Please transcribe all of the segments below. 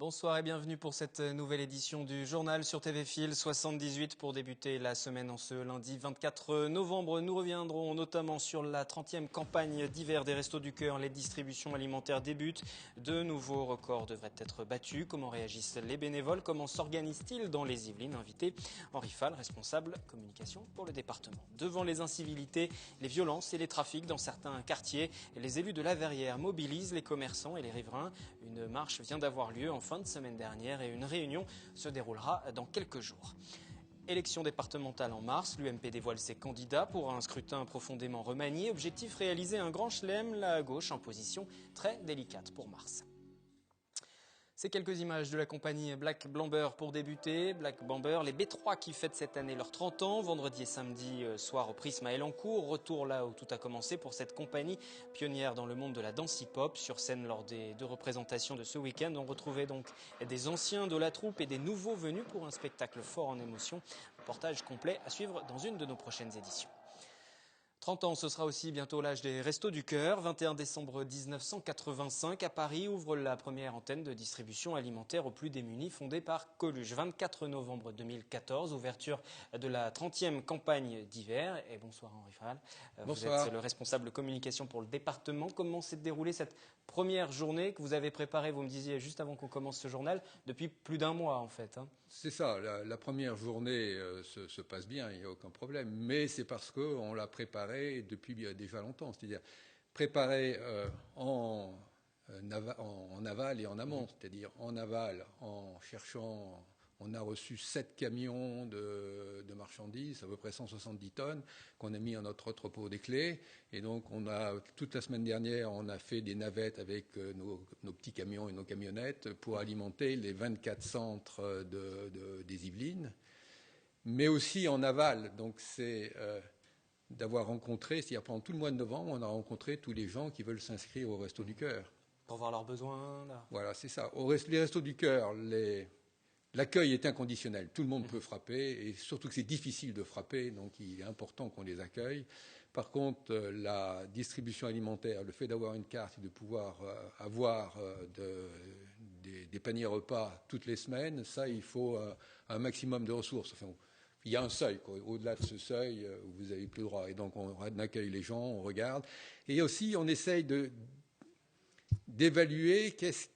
Bonsoir et bienvenue pour cette nouvelle édition du journal sur TV Fil 78 pour débuter la semaine en ce lundi 24 novembre. Nous reviendrons notamment sur la 30e campagne d'hiver des Restos du Cœur. Les distributions alimentaires débutent. De nouveaux records devraient être battus. Comment réagissent les bénévoles? Comment s'organisent-ils dans les Yvelines? Invité Henri Fall, responsable communication pour le département. Devant les incivilités, les violences et les trafics dans certains quartiers, les élus de la Verrière mobilisent les commerçants et les riverains. Une marche vient d'avoir lieu en fin de semaine dernière et une réunion se déroulera dans quelques jours. Élection départementale en mars, l'UMP dévoile ses candidats pour un scrutin profondément remanié. Objectif, réaliser un grand chelem, la gauche en position très délicate pour mars. Ces quelques images de la compagnie Black Blamber pour débuter. Black Blamber, les B3 qui fêtent cette année leurs 30 ans. Vendredi et samedi soir au Prisme à Elancourt. Retour là où tout a commencé pour cette compagnie pionnière dans le monde de la danse hip-hop. Sur scène lors des deux représentations de ce week-end, on retrouvait donc des anciens de la troupe et des nouveaux venus pour un spectacle fort en émotion. Reportage complet à suivre dans une de nos prochaines éditions. 30 ans, ce sera aussi bientôt l'âge des Restos du Cœur. 21 décembre 1985, à Paris, ouvre la première antenne de distribution alimentaire aux plus démunis, fondée par Coluche. 24 novembre 2014, ouverture de la 30e campagne d'hiver. Et bonsoir Henri Fall. Bonsoir. Vous êtes le responsable communication pour le département. Comment s'est déroulée cette première journée que vous avez préparée, vous me disiez juste avant qu'on commence ce journal, depuis plus d'un mois en fait, hein? C'est ça, la première journée se passe bien, il n'y a aucun problème. Mais c'est parce qu'on l'a préparée depuis déjà longtemps. C'est-à-dire préparée en aval et en amont. C'est-à-dire en aval, en cherchant... On a reçu 7 camions de marchandises, à peu près 170 tonnes, qu'on a mis en notre entrepôt des clés. Et donc, toute la semaine dernière, on a fait des navettes avec nos petits camions et nos camionnettes pour alimenter les 24 centres des Yvelines. Mais aussi en aval. Donc, c'est d'avoir rencontré, c'est-à-dire pendant tout le mois de novembre, on a rencontré tous les gens qui veulent s'inscrire au Resto du Cœur. Pour voir leurs besoins, là. Voilà, c'est ça. Les Restos du Cœur, l'accueil est inconditionnel. Tout le monde peut frapper, et surtout que c'est difficile de frapper, donc il est important qu'on les accueille. Par contre, la distribution alimentaire, le fait d'avoir une carte et de pouvoir avoir des paniers repas toutes les semaines, ça, il faut un maximum de ressources. Enfin, il y a un seuil, quoi. Au-delà de ce seuil, vous n'avez plus le droit. Et donc, on accueille les gens, on regarde. Et aussi, on essaye d'évaluer qu'est-ce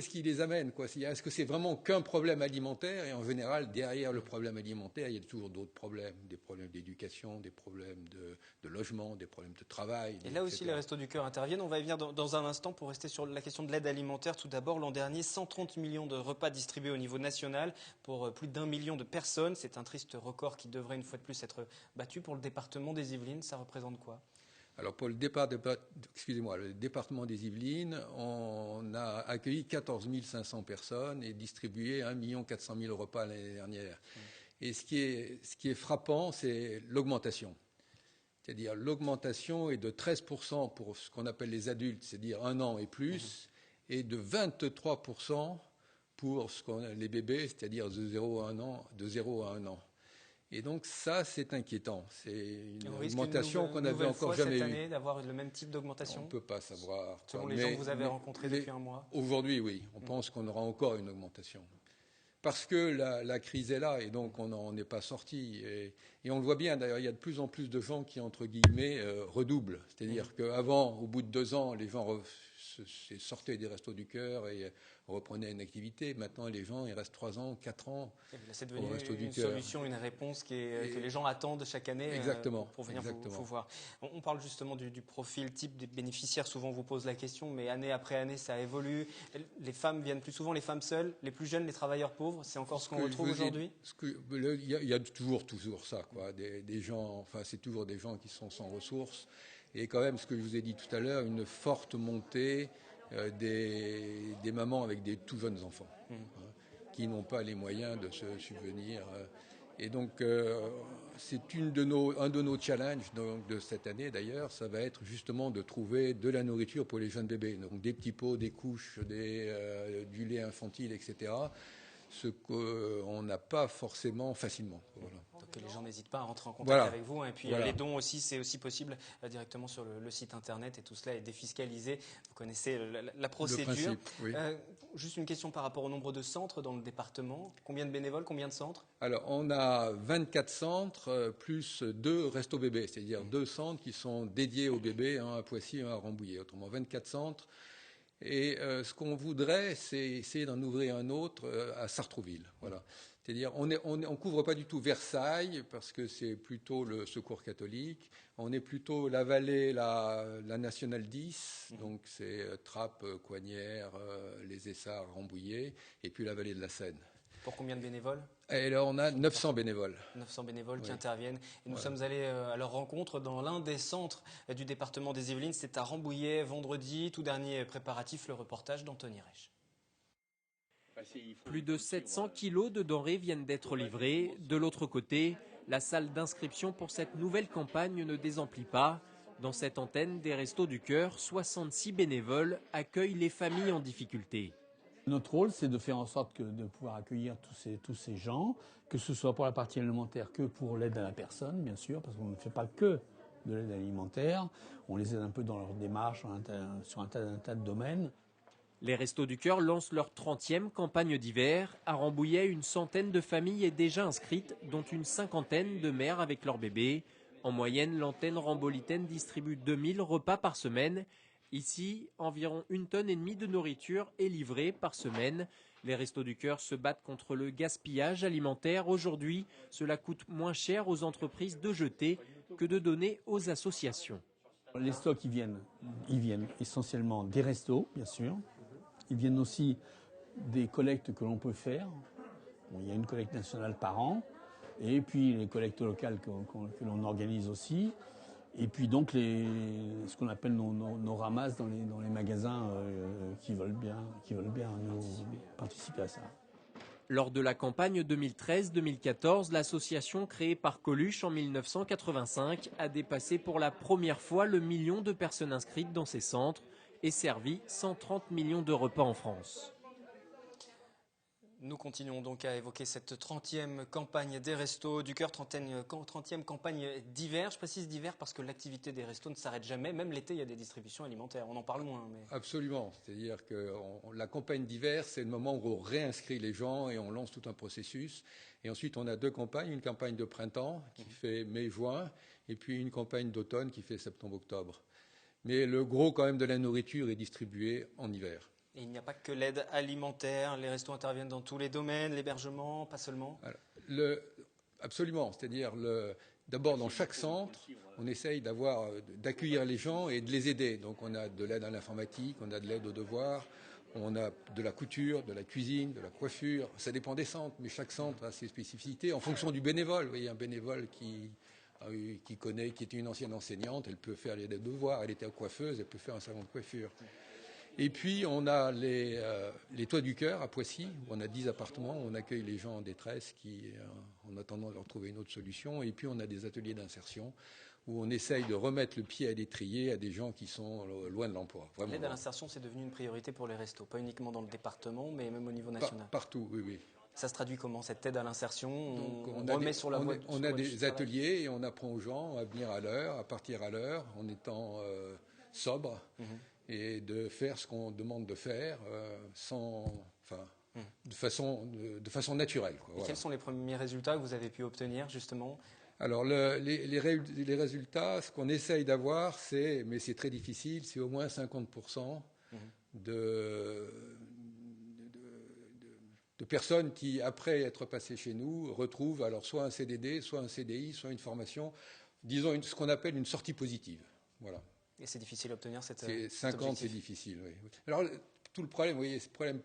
qui les amène, quoi. Est-ce que c'est vraiment qu'un problème alimentaire? Et en général, derrière le problème alimentaire, il y a toujours d'autres problèmes, des problèmes d'éducation, des problèmes de logement, des problèmes de travail. Et là aussi, les Restos du Cœur interviennent. On va y venir dans un instant pour rester sur la question de l'aide alimentaire. Tout d'abord, l'an dernier, 130 millions de repas distribués au niveau national pour plus d'1 million de personnes. C'est un triste record qui devrait une fois de plus être battu. Pour le département des Yvelines, ça représente quoi? Alors pour le département des Yvelines, on a accueilli 14 500 personnes et distribué 1 400 000 repas l'année dernière. Et ce qui est frappant, c'est l'augmentation. C'est-à-dire l'augmentation est de 13% pour ce qu'on appelle les adultes, c'est-à-dire 1 an et plus, et de 23% pour les bébés, c'est-à-dire de 0 à 1 an. Et donc ça, c'est inquiétant. C'est une augmentation qu'on n'avait encore jamais eue. Cette année d'avoir le même type d'augmentation? On ne peut pas savoir. Selon les gens que vous avez rencontrés depuis un mois? Aujourd'hui, oui. On pense qu'on aura encore une augmentation. Parce que la crise est là et donc on n'en est pas sorti. Et on le voit bien, d'ailleurs, il y a de plus en plus de gens qui, entre guillemets, redoublent. C'est-à-dire qu'avant, au bout de 2 ans, les gens sortaient des Restos du Cœur et reprenaient une activité. Maintenant, les gens, ils restent 3 ans, 4 ans c'est au Resto du Cœur. C'est devenu une solution, une réponse que les gens attendent chaque année pour venir vous voir. On parle justement du profil type des bénéficiaires. Souvent, on vous pose la question, mais année après année, ça évolue. Les femmes viennent plus souvent, les femmes seules, les plus jeunes, les travailleurs pauvres. C'est encore ce qu'on retrouve aujourd'hui? Il y a toujours ça, quoi. Des gens, enfin, c'est toujours des gens qui sont sans ressources. Et quand même, ce que je vous ai dit tout à l'heure, une forte montée des mamans avec des tout jeunes enfants qui n'ont pas les moyens de se subvenir. Et donc, c'est un de nos challenges de cette année, d'ailleurs, ça va être justement de trouver de la nourriture pour les jeunes bébés. Donc, des petits pots, des couches, du lait infantile, etc. Ce qu'on n'a pas forcément facilement. Voilà. Que les gens n'hésitent pas à rentrer en contact Voilà. avec vous, hein. Et puis Voilà. les dons aussi, c'est aussi possible directement sur le site internet, et tout cela est défiscalisé. Vous connaissez la procédure. Le principe, oui. Juste une question par rapport au nombre de centres dans le département. Combien de bénévoles, combien de centres? Alors, on a 24 centres plus 2 restos bébés, c'est-à-dire 2 centres qui sont dédiés aux bébés, un à Poissy et un à Rambouillet. Autrement, 24 centres. Et ce qu'on voudrait, c'est essayer d'en ouvrir un autre à Sartrouville. Voilà. C'est-à-dire, on couvre pas du tout Versailles parce que c'est plutôt le Secours catholique. On est plutôt la vallée, la nationale 10, donc c'est Trappes, Coignières, les Essarts, Rambouillet, et puis la vallée de la Seine. Pour combien de bénévoles? Et là, on a 900 bénévoles. 900 bénévoles qui Oui. interviennent. Et nous Voilà. sommes allés à leur rencontre dans l'un des centres du département des Yvelines. C'est à Rambouillet, vendredi. Tout dernier préparatif, le reportage d'Anthony Reich. Plus de 700 kilos de denrées viennent d'être livrés. De l'autre côté, la salle d'inscription pour cette nouvelle campagne ne désemplit pas. Dans cette antenne des Restos du Cœur, 66 bénévoles accueillent les familles en difficulté. Notre rôle, c'est de faire en sorte de pouvoir accueillir tous ces gens, que ce soit pour la partie alimentaire que pour l'aide à la personne, bien sûr, parce qu'on ne fait pas que de l'aide alimentaire. On les aide un peu dans leur démarche sur un tas de domaines. Les Restos du Cœur lancent leur 30e campagne d'hiver. À Rambouillet, une centaine de familles est déjà inscrite, dont une cinquantaine de mères avec leurs bébés. En moyenne, l'antenne rambolitaine distribue 2000 repas par semaine. Ici, environ 1,5 tonne de nourriture est livrée par semaine. Les Restos du Cœur se battent contre le gaspillage alimentaire. Aujourd'hui, cela coûte moins cher aux entreprises de jeter que de donner aux associations. Les stocks, ils viennent essentiellement des restos, bien sûr. Ils viennent aussi des collectes que l'on peut faire. Bon, il y a une collecte nationale par an. Et puis les collectes locales que l'on organise aussi. Et puis donc ce qu'on appelle nos ramasses dans les magasins qui veulent bien nous participer à ça. Lors de la campagne 2013-2014, l'association créée par Coluche en 1985 a dépassé pour la première fois le million de personnes inscrites dans ces centres et servi 130 millions de repas en France. Nous continuons donc à évoquer cette 30e campagne des Restos du Cœur, 30e campagne d'hiver. Je précise d'hiver parce que l'activité des restos ne s'arrête jamais. Même l'été, il y a des distributions alimentaires. On en parle moins. Mais... Absolument. C'est-à-dire que la campagne d'hiver, c'est le moment où on réinscrit les gens et on lance tout un processus. Et ensuite, on a 2 campagnes. Une campagne de printemps qui fait mai-juin et puis une campagne d'automne qui fait septembre-octobre. Mais le gros quand même de la nourriture est distribué en hiver. Et il n'y a pas que l'aide alimentaire, les restos interviennent dans tous les domaines, l'hébergement, pas seulement? Alors, absolument, c'est-à-dire d'abord dans chaque centre, on essaye d'accueillir les gens et de les aider. Donc on a de l'aide à l'informatique, on a de l'aide aux devoirs, on a de la couture, de la cuisine, de la coiffure. Ça dépend des centres, mais chaque centre a ses spécificités en fonction du bénévole. Vous voyez, un bénévole qui était une ancienne enseignante, elle peut faire les devoirs, elle était coiffeuse, elle peut faire un salon de coiffure. Et puis, on a les Toits du Cœur à Poissy, où on a 10 appartements, où on accueille les gens en détresse en attendant de leur trouver une autre solution. Et puis, on a des ateliers d'insertion, où on essaye de remettre le pied à l'étrier à des gens qui sont loin de l'emploi. L'aide à l'insertion, c'est devenu une priorité pour les restos, pas uniquement dans le département, mais même au niveau national. Partout, oui. Ça se traduit comment, cette aide à l'insertion? On remet sur la voie du On a des ateliers et on apprend aux gens à venir à l'heure, à partir à l'heure, en étant sobre. Et de faire ce qu'on demande de faire de façon naturelle. Quoi, et quels sont les premiers résultats que vous avez pu obtenir, justement? Alors, les résultats, ce qu'on essaye d'avoir, mais c'est très difficile, c'est au moins 50% de personnes qui, après être passées chez nous, retrouvent alors soit un CDD, soit un CDI, soit une formation, disons ce qu'on appelle une sortie positive. Voilà. Et c'est difficile d'obtenir cet 50, c'est difficile, oui. Alors, tout le problème, vous voyez,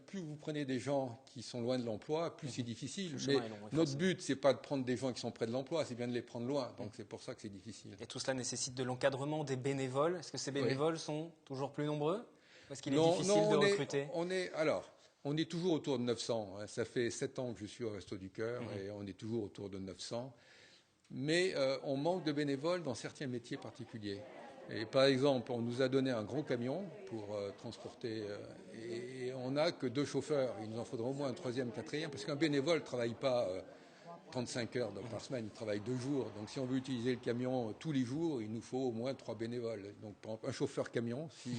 plus vous prenez des gens qui sont loin de l'emploi, plus c'est difficile. Mais notre but, c'est pas de prendre des gens qui sont près de l'emploi, c'est bien de les prendre loin. Donc c'est pour ça que c'est difficile. Et tout cela nécessite de l'encadrement des bénévoles. Est-ce que ces bénévoles sont toujours plus nombreux? Est-ce qu'il est difficile de recruter? On est toujours autour de 900. Hein. Ça fait 7 ans que je suis au Resto du Cœur et on est toujours autour de 900. Mais on manque de bénévoles dans certains métiers particuliers. Et par exemple, on nous a donné un gros camion pour transporter, et on n'a que 2 chauffeurs. Il nous en faudra au moins un 3e, 4e, parce qu'un bénévole ne travaille pas 35 heures par semaine, ils travaillent 2 jours. Donc si on veut utiliser le camion tous les jours, il nous faut au moins 3 bénévoles. Donc par exemple, un chauffeur camion, si...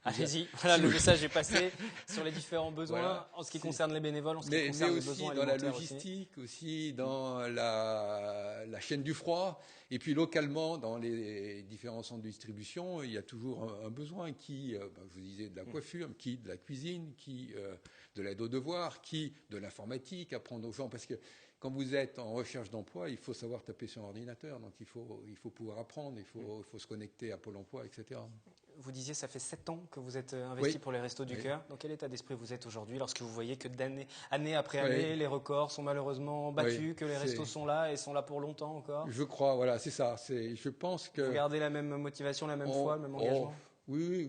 Allez-y, voilà, le message est passé sur les différents besoins, voilà, en ce qui concerne les bénévoles, en ce qui mais concerne les aussi besoins dans la alimentaires logistique, aussi dans la chaîne du froid, et puis localement dans les différents centres de distribution, il y a toujours un besoin qui, je vous disais, de la coiffure, qui de la cuisine, qui de l'aide aux devoirs, qui de l'informatique, apprendre aux gens, parce que quand vous êtes en recherche d'emploi, il faut savoir taper sur un ordinateur, donc il faut pouvoir apprendre, il faut se connecter à Pôle emploi, etc. Vous disiez, ça fait 7 ans que vous êtes investi pour les Restos du Cœur. Dans quel état d'esprit vous êtes aujourd'hui lorsque vous voyez que année après année, les records sont malheureusement battus, que les restos sont là et sont là pour longtemps encore? Je crois, voilà, c'est ça. Je pense que... Vous gardez la même motivation, la même foi, le même engagement? Oui,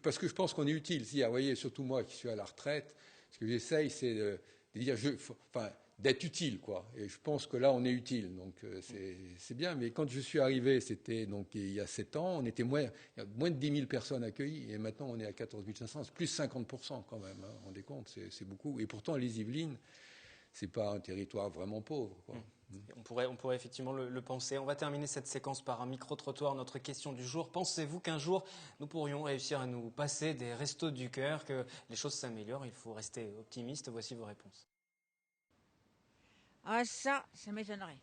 parce que je pense qu'on est utile. Vous voyez, surtout moi qui suis à la retraite, ce que j'essaye, c'est de dire, d'être utile, quoi. Et je pense que là, on est utile, donc c'est bien. Mais quand je suis arrivé, c'était donc il y a 7 ans, on était moins de 10 000 personnes accueillies, et maintenant on est à 14 500, c'est plus 50% quand même. Hein, vous vous rendez compte, c'est beaucoup. Et pourtant, les Yvelines, c'est pas un territoire vraiment pauvre, quoi. On pourrait effectivement le penser. On va terminer cette séquence par un micro-trottoir. Notre question du jour. Pensez-vous qu'un jour, nous pourrions réussir à nous passer des Restos du Cœur, que les choses s'améliorent? Il faut rester optimiste. Voici vos réponses. Ah ça m'étonnerait.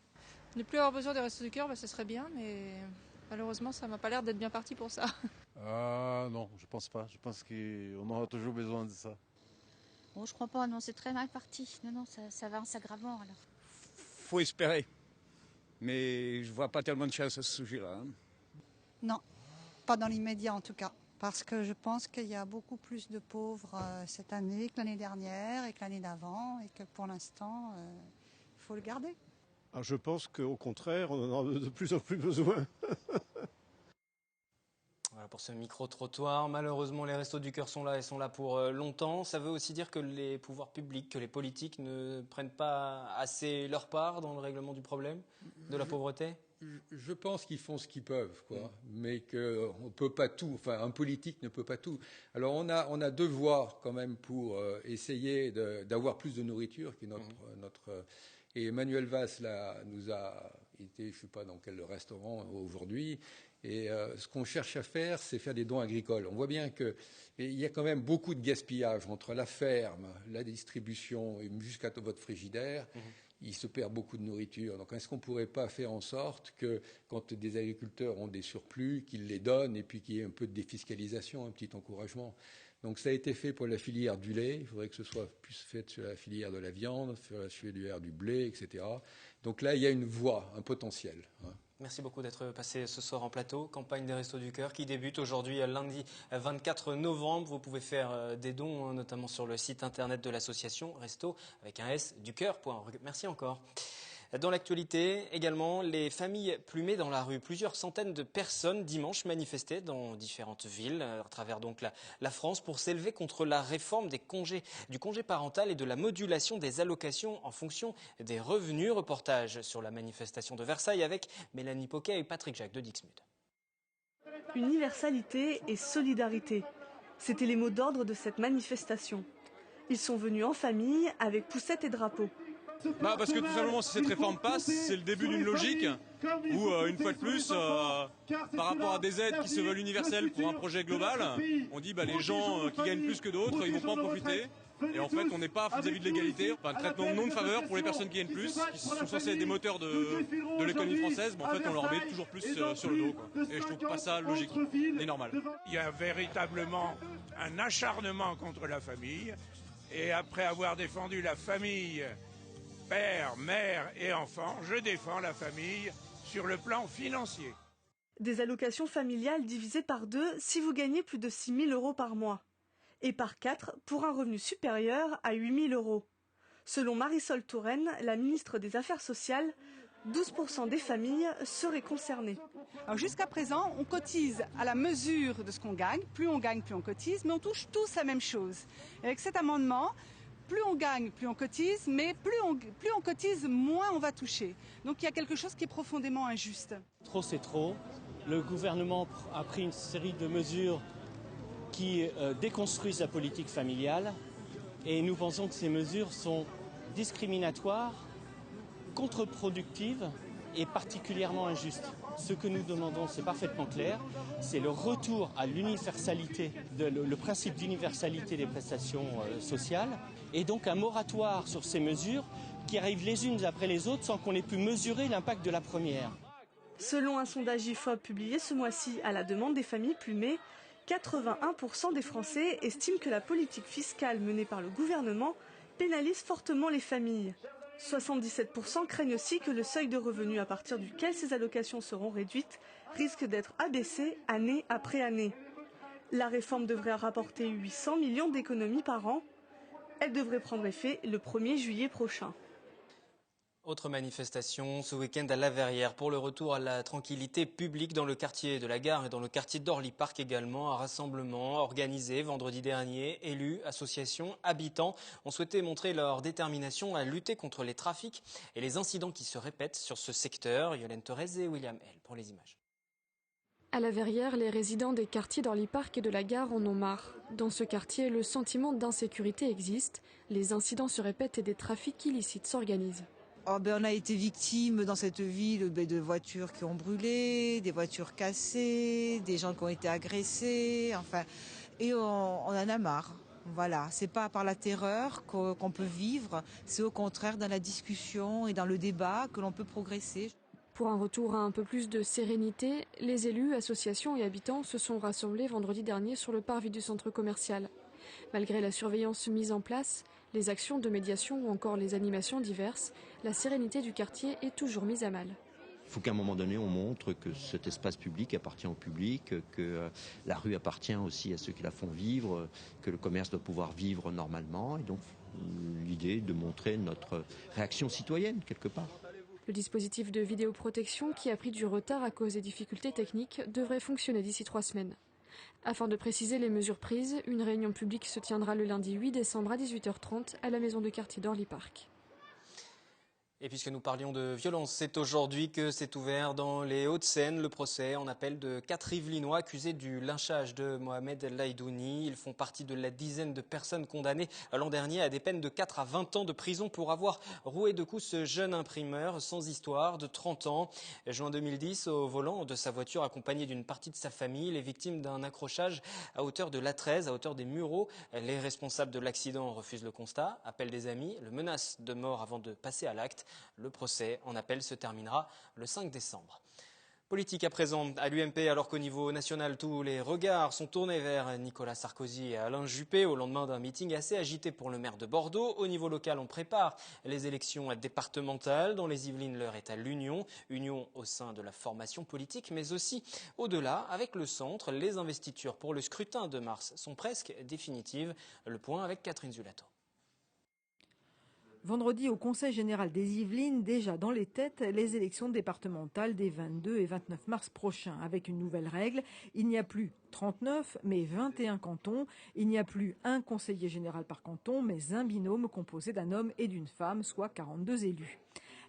Ne plus avoir besoin des Restos du Cœur, ce serait bien, mais malheureusement, ça m'a pas l'air d'être bien parti pour ça. Non, je pense pas. Je pense qu'on aura toujours besoin de ça. Oh, je crois pas, non, c'est très mal parti. Non, ça va en s'aggravant alors. Faut espérer. Mais je vois pas tellement de chance à ce sujet-là. Hein. Non, pas dans l'immédiat en tout cas. Parce que je pense qu'il y a beaucoup plus de pauvres cette année que l'année dernière et que l'année d'avant. Et que pour l'instant, il faut le garder. Alors je pense qu'au contraire, on en aura de plus en plus besoin. Voilà pour ce micro-trottoir. Malheureusement, les Restos du Cœur sont là et sont là pour longtemps. Ça veut aussi dire que les pouvoirs publics, que les politiques ne prennent pas assez leur part dans le règlement du problème de la pauvreté? Je pense qu'ils font ce qu'ils peuvent, quoi, mais qu'on peut pas tout. Enfin, un politique ne peut pas tout. Alors, on a 2 voies quand même pour essayer d'avoir plus de nourriture, qui est notre et Emmanuel Valls nous a été, je sais pas dans quel restaurant aujourd'hui. Et ce qu'on cherche à faire, c'est faire des dons agricoles. On voit bien qu'il y a quand même beaucoup de gaspillage entre la ferme, la distribution et jusqu'à votre frigidaire. Il se perd beaucoup de nourriture. Donc, est-ce qu'on ne pourrait pas faire en sorte que, quand des agriculteurs ont des surplus, qu'ils les donnent et puis qu'il y ait un peu de défiscalisation, un petit encouragement? Donc, ça a été fait pour la filière du lait. Il faudrait que ce soit plus fait sur la filière de la viande, sur la filière du blé, etc. Donc là, il y a une voie, un potentiel. Hein. Merci beaucoup d'être passé ce soir en plateau. Campagne des Restos du Cœur qui débute aujourd'hui, lundi 24 novembre. Vous pouvez faire des dons, notamment sur le site internet de l'association Resto avec un S du Cœur.org. Merci encore. Dans l'actualité également, les familles plumées dans la rue. Plusieurs centaines de personnes dimanche manifestaient dans différentes villes à travers donc la France pour s'élever contre la réforme du congé parental et de la modulation des allocations en fonction des revenus. Reportage sur la manifestation de Versailles avec Mélanie Poquet et Patrick Jacques de Dixmude. Universalité et solidarité, c'était les mots d'ordre de cette manifestation. Ils sont venus en famille avec poussettes et drapeaux. Parce que tout simplement, si cette réforme passe, c'est le début d'une logique où, une fois de plus, par rapport à des aides qui se veulent universelles pour un projet global, on dit les gens qui gagnent plus que d'autres, ils ne vont pas en profiter. Et en fait, on n'est pas vis-à-vis de l'égalité. Un traitement non de faveur pour les personnes qui gagnent plus, qui sont censées être des moteurs de l'économie française, en fait, on leur met toujours plus sur le dos. Quoi. Et je trouve pas ça logique, ni normal. Il y a véritablement un acharnement contre la famille. Et après avoir défendu la famille, père, mère et enfant, je défends la famille sur le plan financier. Des allocations familiales divisées par 2 si vous gagnez plus de 6 000 € par mois. Et par 4 pour un revenu supérieur à 8 000 €. Selon Marisol Touraine, la ministre des Affaires sociales, 12% des familles seraient concernées. Jusqu'à présent, on cotise à la mesure de ce qu'on gagne. Plus on gagne, plus on cotise, mais on touche tous la même chose. Et avec cet amendement, plus on gagne, plus on cotise, mais plus on cotise, moins on va toucher. Donc il y a quelque chose qui est profondément injuste. Trop c'est trop. Le gouvernement a pris une série de mesures qui déconstruisent la politique familiale et nous pensons que ces mesures sont discriminatoires contre-productive et particulièrement injuste. Ce que nous demandons, c'est parfaitement clair, c'est le retour à l'universalité, le principe d'universalité des prestations sociales, et donc un moratoire sur ces mesures qui arrivent les unes après les autres sans qu'on ait pu mesurer l'impact de la première. Selon un sondage IFOP publié ce mois-ci à la demande des familles plumées, 81% des Français estiment que la politique fiscale menée par le gouvernement pénalise fortement les familles. 77% craignent aussi que le seuil de revenu à partir duquel ces allocations seront réduites risque d'être abaissé année après année. La réforme devrait rapporter 800 millions d'économies par an. Elle devrait prendre effet le 1er juillet prochain. Autre manifestation ce week-end à La Verrière pour le retour à la tranquillité publique dans le quartier de la Gare et dans le quartier d'Orly Park également. Un rassemblement organisé vendredi dernier. Élus, associations, habitants ont souhaité montrer leur détermination à lutter contre les trafics et les incidents qui se répètent sur ce secteur. Yolène Thorez et William L pour les images. À La Verrière, les résidents des quartiers d'Orly Park et de la Gare en ont marre. Dans ce quartier, le sentiment d'insécurité existe. Les incidents se répètent et des trafics illicites s'organisent. On a été victime dans cette ville de voitures qui ont brûlé, des voitures cassées, des gens qui ont été agressés, et on en a marre. Voilà, c'est pas par la terreur qu'on peut vivre, c'est au contraire dans la discussion et dans le débat que l'on peut progresser. Pour un retour à un peu plus de sérénité, les élus, associations et habitants se sont rassemblés vendredi dernier sur le parvis du centre commercial. Malgré la surveillance mise en place, les actions de médiation ou encore les animations diverses, la sérénité du quartier est toujours mise à mal. Il faut qu'à un moment donné, on montre que cet espace public appartient au public, que la rue appartient aussi à ceux qui la font vivre, que le commerce doit pouvoir vivre normalement. Et donc, l'idée est de montrer notre réaction citoyenne, quelque part. Le dispositif de vidéoprotection, qui a pris du retard à cause des difficultés techniques, devrait fonctionner d'ici 3 semaines. Afin de préciser les mesures prises, une réunion publique se tiendra le lundi 8 décembre à 18h30 à la maison de quartier d'Orly Park. Et puisque nous parlions de violence, c'est aujourd'hui que s'est ouvert dans les Hauts-de-Seine le procès en appel de 4 Yvelinois accusés du lynchage de Mohamed Laïdouni. Ils font partie de la dizaine de personnes condamnées l'an dernier à des peines de 4 à 20 ans de prison pour avoir roué de coups ce jeune imprimeur sans histoire de 30 ans. Juin 2010, au volant de sa voiture accompagné d'une partie de sa famille, les victimes d'un accrochage à hauteur de l'A13, à hauteur des Mureaux. Les responsables de l'accident refusent le constat, appellent des amis, le menacent de mort avant de passer à l'acte. Le procès en appel se terminera le 5 décembre. Politique à présent à l'UMP, alors qu'au niveau national, tous les regards sont tournés vers Nicolas Sarkozy et Alain Juppé au lendemain d'un meeting assez agité pour le maire de Bordeaux. Au niveau local, on prépare les élections départementales. Dans les Yvelines, l'heure est à l'union. Union au sein de la formation politique, mais aussi au-delà. Avec le centre, les investitures pour le scrutin de mars sont presque définitives. Le point avec Catherine Zulato. Vendredi, au Conseil général des Yvelines, déjà dans les têtes, les élections départementales des 22 et 29 mars prochains. Avec une nouvelle règle, il n'y a plus 39, mais 21 cantons. Il n'y a plus un conseiller général par canton, mais un binôme composé d'un homme et d'une femme, soit 42 élus.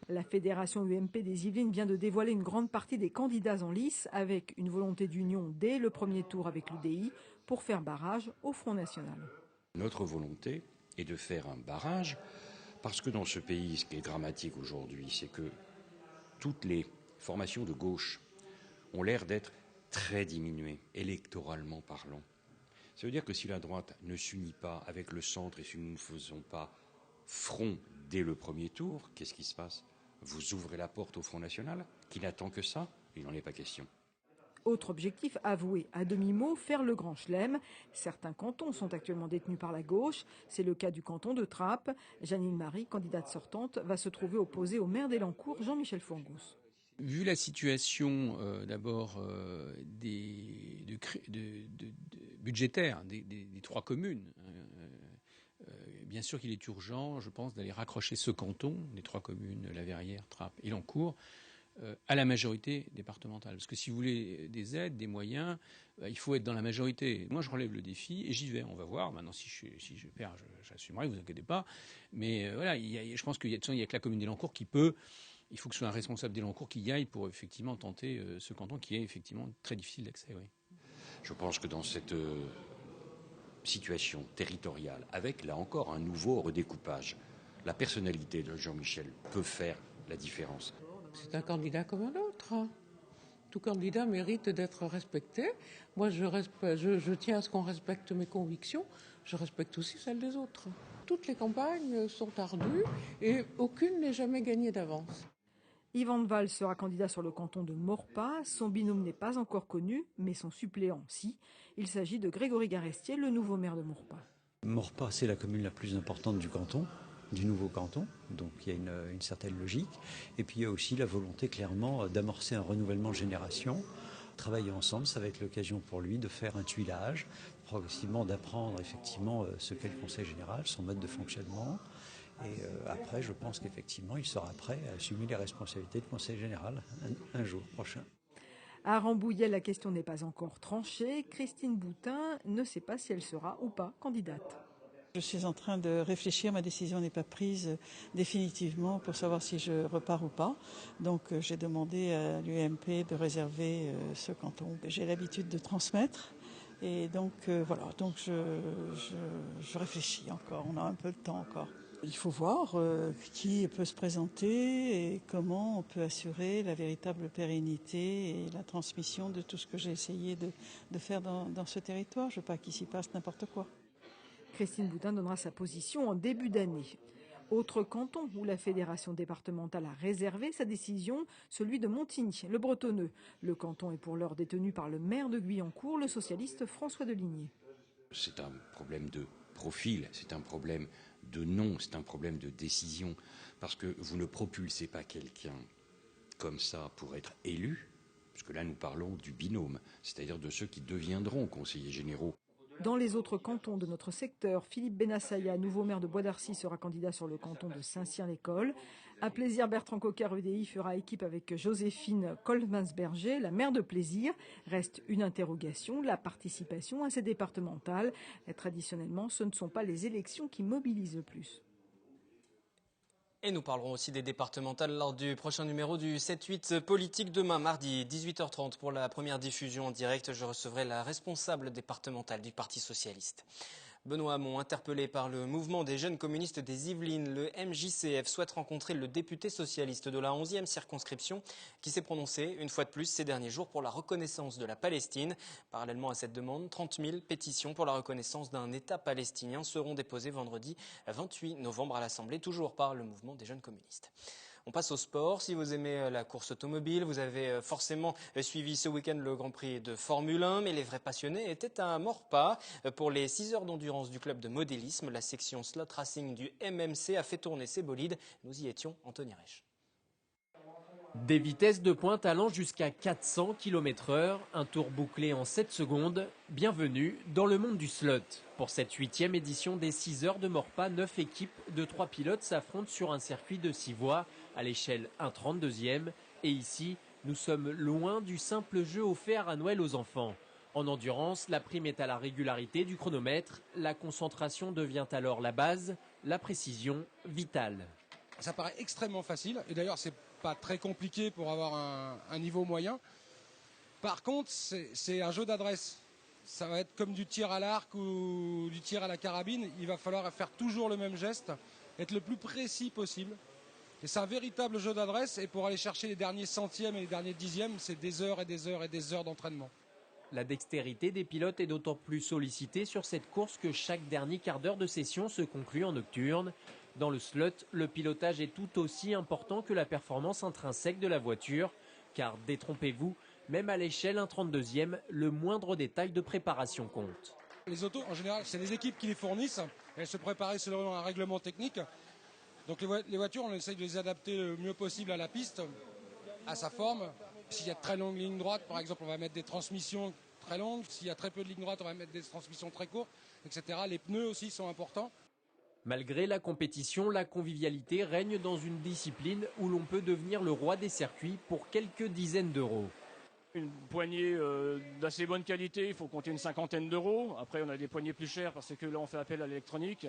La fédération UMP des Yvelines vient de dévoiler une grande partie des candidats en lice, avec une volonté d'union dès le premier tour avec l'UDI pour faire barrage au Front National. Notre volonté est de faire un barrage. Parce que dans ce pays, ce qui est dramatique aujourd'hui, c'est que toutes les formations de gauche ont l'air d'être très diminuées, électoralement parlant. Ça veut dire que si la droite ne s'unit pas avec le centre et si nous ne faisons pas front dès le premier tour, qu'est-ce qui se passe? Vous ouvrez la porte au Front National, qui n'attend que ça? Il n'en est pas question. Autre objectif avoué à demi-mot, faire le grand chelem. Certains cantons sont actuellement détenus par la gauche. C'est le cas du canton de Trappes. Janine Marie, candidate sortante, va se trouver opposée au maire d'Elancourt, Jean-Michel Fourgousse. Vu la situation budgétaire des 3 communes, bien sûr qu'il est urgent, je pense, d'aller raccrocher ce canton, les 3 communes, La Verrière, Trappes et Elancourt, à la majorité départementale. Parce que si vous voulez des aides, des moyens, il faut être dans la majorité. Moi, je relève le défi et j'y vais. On va voir. Maintenant, si je perds, j'assumerai, vous inquiétez pas. Mais voilà, je pense qu'il y a que la commune d'Elancourt qui peut. Il faut que ce soit un responsable d'Elancourt qui y aille pour effectivement tenter ce canton qui est effectivement très difficile d'accès. Oui. Je pense que dans cette situation territoriale, avec là encore un nouveau redécoupage, la personnalité de Jean-Michel peut faire la différence. C'est un candidat comme un autre. Tout candidat mérite d'être respecté. Moi, je tiens à ce qu'on respecte mes convictions. Je respecte aussi celles des autres. Toutes les campagnes sont ardues et aucune n'est jamais gagnée d'avance. Yvan Val sera candidat sur le canton de Maurepas. Son binôme n'est pas encore connu, mais son suppléant, si. Il s'agit de Grégory Garestier, le nouveau maire de Maurepas. Maurepas, c'est la commune la plus importante du canton, du nouveau canton, donc il y a une certaine logique. Et puis il y a aussi la volonté clairement d'amorcer un renouvellement de génération. Travailler ensemble, ça va être l'occasion pour lui de faire un tuilage, progressivement d'apprendre effectivement ce qu'est le conseil général, son mode de fonctionnement. Et après, je pense qu'effectivement, il sera prêt à assumer les responsabilités de conseil général un jour prochain. À Rambouillet, la question n'est pas encore tranchée. Christine Boutin ne sait pas si elle sera ou pas candidate. Je suis en train de réfléchir, ma décision n'est pas prise définitivement pour savoir si je repars ou pas. Donc j'ai demandé à l'UMP de réserver ce canton. J'ai l'habitude de transmettre et donc voilà, donc je réfléchis encore, on a un peu de temps encore. Il faut voir qui peut se présenter et comment on peut assurer la véritable pérennité et la transmission de tout ce que j'ai essayé de faire dans ce territoire. Je ne veux pas qu'il s'y passe n'importe quoi. Christine Boutin donnera sa position en début d'année. Autre canton où la fédération départementale a réservé sa décision, celui de Montigny, le Bretonneux. Le canton est pour l'heure détenu par le maire de Guyancourt, le socialiste François Deligné. C'est un problème de profil, c'est un problème de nom, c'est un problème de décision. Parce que vous ne propulsez pas quelqu'un comme ça pour être élu, parce que là nous parlons du binôme, c'est-à-dire de ceux qui deviendront conseillers généraux. Dans les autres cantons de notre secteur, Philippe Benassaya, nouveau maire de Bois d'Arcy, sera candidat sur le canton de Saint-Cyr-l'École. À Plaisir, Bertrand Coquart UDI fera équipe avec Joséphine Colmansberger, la maire de Plaisir. Reste une interrogation, la participation à ces départementales. Et traditionnellement, ce ne sont pas les élections qui mobilisent le plus. Et nous parlerons aussi des départementales lors du prochain numéro du 7-8 politique. Demain, mardi, 18h30, pour la première diffusion en direct, je recevrai la responsable départementale du Parti socialiste. Benoît Hamon, interpellé par le mouvement des jeunes communistes des Yvelines, le MJCF souhaite rencontrer le député socialiste de la 11e circonscription qui s'est prononcé une fois de plus ces derniers jours pour la reconnaissance de la Palestine. Parallèlement à cette demande, 30 000 pétitions pour la reconnaissance d'un État palestinien seront déposées vendredi 28 novembre à l'Assemblée, toujours par le mouvement des jeunes communistes. On passe au sport. Si vous aimez la course automobile, vous avez forcément suivi ce week-end le Grand Prix de Formule 1, mais les vrais passionnés étaient à Maurepas. Pour les 6 heures d'endurance du club de modélisme, la section slot racing du MMC a fait tourner ses bolides. Nous y étions, Anthony Reich. Des vitesses de pointe allant jusqu'à 400 km/h, un tour bouclé en 7 secondes. Bienvenue dans le monde du slot. Pour cette 8e édition des 6 heures de Maurepas, 9 équipes de 3 pilotes s'affrontent sur un circuit de 6 voies à l'échelle 1/32e. Et ici, nous sommes loin du simple jeu offert à Noël aux enfants. En endurance, la prime est à la régularité du chronomètre. La concentration devient alors la base, la précision vitale. Ça paraît extrêmement facile, et d'ailleurs c'est pas très compliqué pour avoir un niveau moyen. Par contre, c'est un jeu d'adresse. Ça va être comme du tir à l'arc ou du tir à la carabine. Il va falloir faire toujours le même geste, être le plus précis possible. Et c'est un véritable jeu d'adresse, et pour aller chercher les derniers centièmes et les derniers dixièmes, c'est des heures et des heures et des heures d'entraînement. La dextérité des pilotes est d'autant plus sollicitée sur cette course que chaque dernier quart d'heure de session se conclut en nocturne. Dans le slot, le pilotage est tout aussi important que la performance intrinsèque de la voiture, car détrompez-vous, même à l'échelle 1/32e, le moindre détail de préparation compte. Les autos, en général, c'est les équipes qui les fournissent. Elles se préparent selon un règlement technique. Donc les voitures, on essaye de les adapter le mieux possible à la piste, à sa forme. S'il y a de très longues lignes droites, par exemple, on va mettre des transmissions très longues. S'il y a très peu de lignes droites, on va mettre des transmissions très courtes, etc. Les pneus aussi sont importants. Malgré la compétition, la convivialité règne dans une discipline où l'on peut devenir le roi des circuits pour quelques dizaines d'euros. Une poignée d'assez bonne qualité, il faut compter une 50aine d'euros. Après, on a des poignées plus chères parce que là, on fait appel à l'électronique.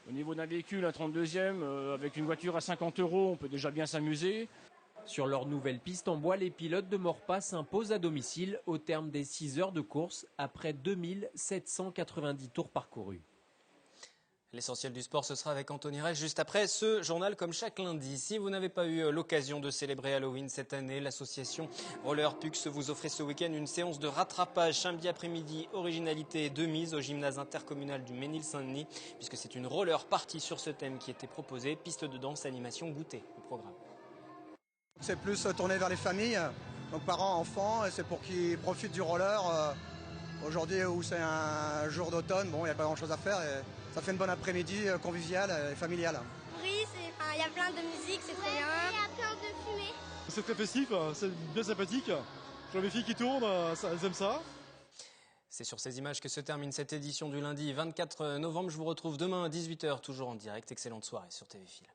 Au niveau d'un véhicule à 32e, avec une voiture à 50 euros, on peut déjà bien s'amuser. Sur leur nouvelle piste en bois, les pilotes de Maurepas s'imposent à domicile au terme des 6 heures de course après 2790 tours parcourus. L'essentiel du sport, ce sera avec Anthony Reich juste après ce journal comme chaque lundi. Si vous n'avez pas eu l'occasion de célébrer Halloween cette année, l'association Roller Pux vous offrait ce week-end une séance de rattrapage samedi après-midi, originalité de mise au gymnase intercommunal du Ménil-Saint-Denis, puisque c'est une roller party sur ce thème qui était proposée, piste de danse, animation, goûter au programme. C'est plus tourné vers les familles, donc parents, enfants, et c'est pour qu'ils profitent du roller. Aujourd'hui où c'est un jour d'automne, bon, il n'y a pas grand-chose à faire et ça fait une bonne après-midi conviviale et familiale. Oui, il y a plein de musique, c'est très bien. Il y a plein de fumée. C'est très festif, c'est bien sympathique. Je vois mes filles qui tournent, elles aiment ça. C'est sur ces images que se termine cette édition du lundi 24 novembre. Je vous retrouve demain à 18h, toujours en direct. Excellente soirée sur TV Fil.